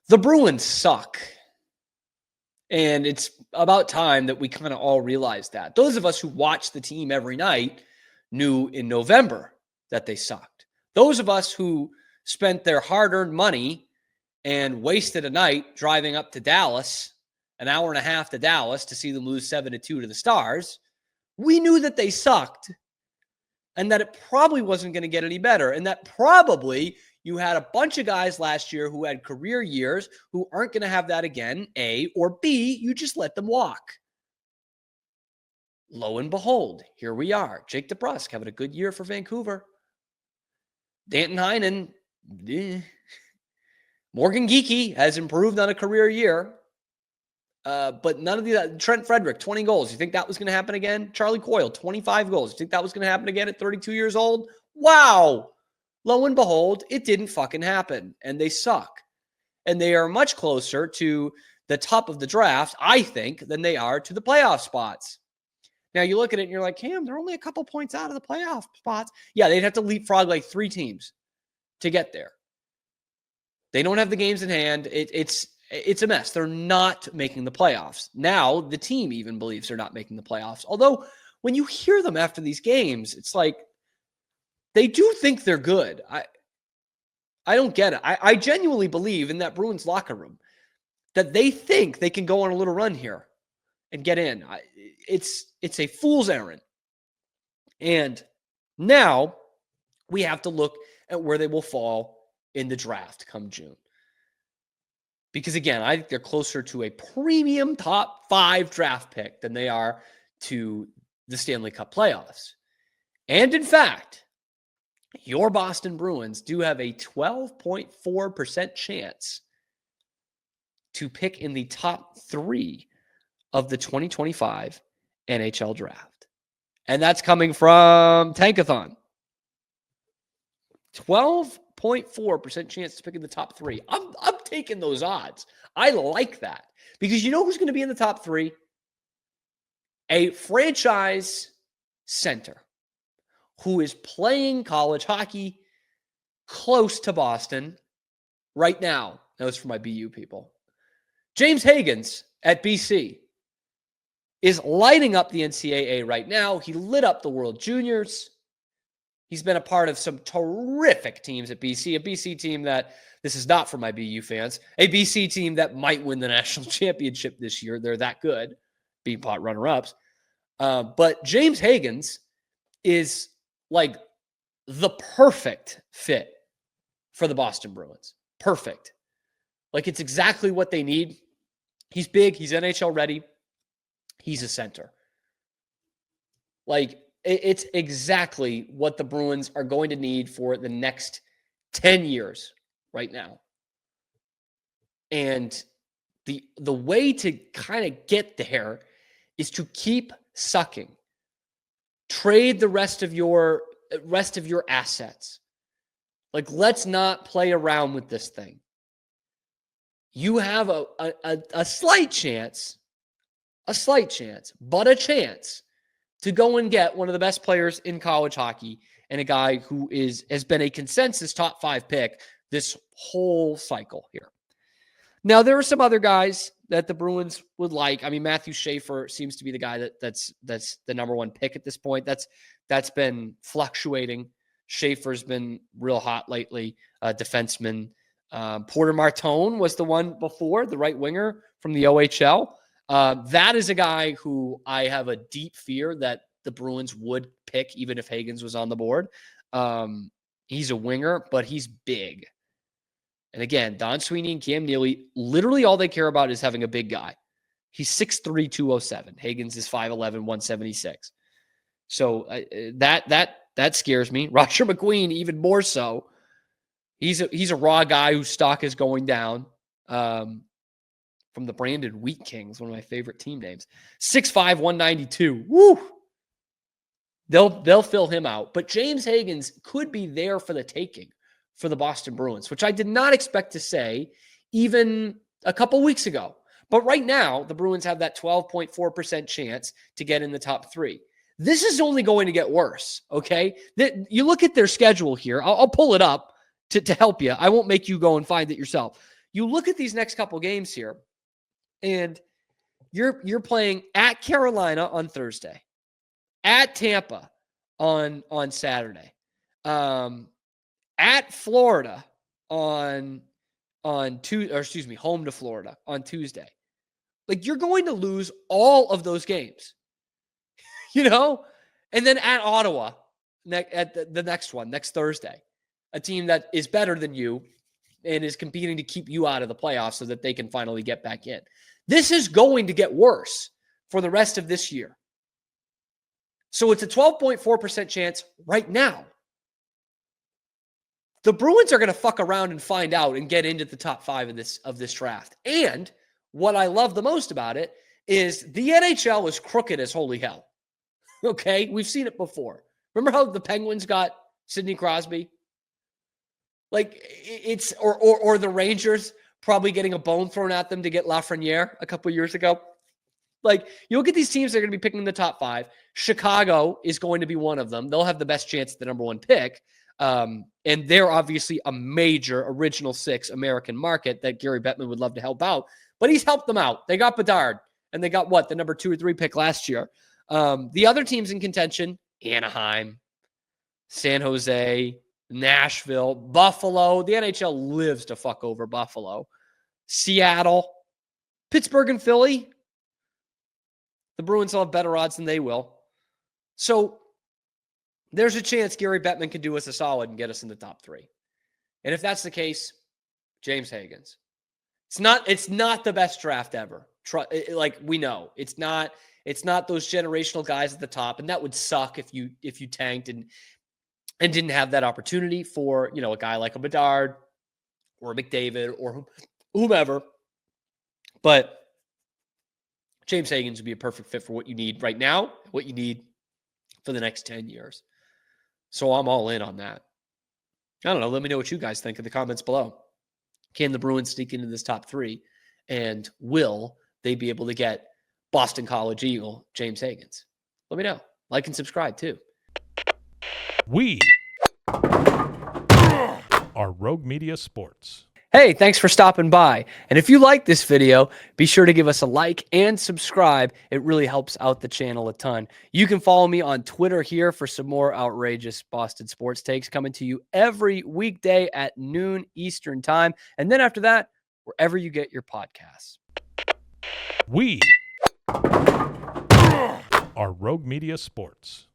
The Bruins suck. And it's about time that we kind of all realize that. Those of us who watch the team every night knew in November that they sucked. Those of us who spent their hard-earned money and wasted a night driving up to Dallas, an hour and a half to Dallas to see them lose 7-2 to the Stars, we knew that they sucked and that it probably wasn't going to get any better, and that probably you had a bunch of guys last year who had career years who aren't going to have that again, A, or B, you just let them walk. Lo and behold, here we are. Jake DeBrusk having a good year for Vancouver. Danton Heinen, Morgan Geekie has improved on a career year. But none of the Trent Frederick, 20 goals. You think that was going to happen again? Charlie Coyle, 25 goals. You think that was going to happen again at 32 years old? Wow. Lo and behold, it didn't fucking happen. And they suck. And they are much closer to the top of the draft, I think, than they are to the playoff spots. Now, you look at it and you're like, Cam, they're only a couple points out of the playoff spots. Yeah, they'd have to leapfrog like 3 teams to get there. They don't have the games in hand. It's a mess. They're not making the playoffs. Now, the team even believes they're not making the playoffs. Although, when you hear them after these games, it's like they do think they're good. I don't get it. I genuinely believe in that Bruins locker room that they think they can go on a little run here and get in. It's a fool's errand. And now we have to look at where they will fall in the draft come June. Because again, I think they're closer to a premium top 5 draft pick than they are to the Stanley Cup playoffs. And in fact, your Boston Bruins do have a 12.4% chance to pick in the top 3 of the 2025 NHL Draft. And that's coming from Tankathon. 12.4% chance to pick in the top 3. I'm taking those odds. I like that. Because you know who's going to be in the top 3? A franchise center who is playing college hockey close to Boston right now. That was for my BU people. James Hagens at BC is lighting up the NCAA right now. He lit up the World Juniors. He's been a part of some terrific teams at BC, a BC team that, this is not for my BU fans, a BC team that might win the national championship this year. They're that good, being pot runner-ups. But James Hagens is like the perfect fit for the Boston Bruins. Perfect. Like it's exactly what they need. He's big. He's NHL ready. He's a center. Like it's exactly what the Bruins are going to need for the next 10 years right now. And the way to kind of get there is to keep sucking. Trade the rest of your assets. Like, let's not play around with this thing. You have a slight chance, but a chance to go and get one of the best players in college hockey and a guy who has been a consensus top 5 pick this whole cycle here. Now, there are some other guys that the Bruins would like. I mean, Matthew Schaefer seems to be the guy that's the number 1 pick at this point. That's been fluctuating. Schaefer's been real hot lately. Defenseman. Porter Martone was the one before, the right winger from the OHL. That is a guy who I have a deep fear that the Bruins would pick even if Hagens was on the board. He's a winger, but he's big. And again, Don Sweeney and Cam Neely, literally all they care about is having a big guy. He's 6'3", 207. Hagens is 5'11", 176. So that scares me. Roger McQueen, even more so. He's a raw guy whose stock is going down. From the Brandon Wheat Kings, one of my favorite team names. 6'5", 192. Woo! They'll fill him out. But James Hagens could be there for the taking for the Boston Bruins, which I did not expect to say even a couple weeks ago. But right now, the Bruins have that 12.4% chance to get in the top 3. This is only going to get worse, okay? You look at their schedule here. I'll pull it up to help you. I won't make you go and find it yourself. you look at these next couple games here, and you're playing at Carolina on Thursday, at Tampa on Saturday, at Florida on Tuesday, or excuse me, home to Florida on Tuesday. Like, you're going to lose all of those games, and then at Ottawa at the next one, next Thursday, a team that is better than you and is competing to keep you out of the playoffs so that they can finally get back in. This is going to get worse for the rest of this year. So it's a 12.4% chance right now. The Bruins are going to fuck around and find out and get into the top 5 of this draft. And what I love the most about it is the NHL is crooked as holy hell. Okay? We've seen it before. Remember how the Penguins got Sidney Crosby? Like, it's, or the Rangers probably getting a bone thrown at them to get Lafreniere a couple years ago. Like, you look at these teams that are going to be picking the top 5. Chicago is going to be one of them. They'll have the best chance at the number 1 pick. And they're obviously a major original 6 American market that Gary Bettman would love to help out. But he's helped them out. They got Bedard, and they got the number 2 or 3 pick last year. The other teams in contention, Anaheim, San Jose, Nashville, Buffalo. The NHL lives to fuck over Buffalo. Seattle, Pittsburgh, and Philly. The Bruins will have better odds than they will. So there's a chance Gary Bettman can do us a solid and get us in the top 3. And if that's the case, James Hagens. It's not the best draft ever. Like, we know. It's not those generational guys at the top, and that would suck if you tanked and didn't have that opportunity for, a guy like a Bedard or a McDavid or whomever. But James Hagens would be a perfect fit for what you need right now, what you need for the next 10 years. So I'm all in on that. I don't know. Let me know what you guys think in the comments below. Can the Bruins sneak into this top 3? And will they be able to get Boston College Eagle James Hagens? Let me know. Like and subscribe too. We are Rogue Media Sports. Hey, thanks for stopping by. And if you like this video, be sure to give us a like and subscribe. It really helps out the channel a ton. You can follow me on Twitter here for some more outrageous Boston sports takes coming to you every weekday at noon Eastern time. And then after that, wherever you get your podcasts. We are Rogue Media Sports.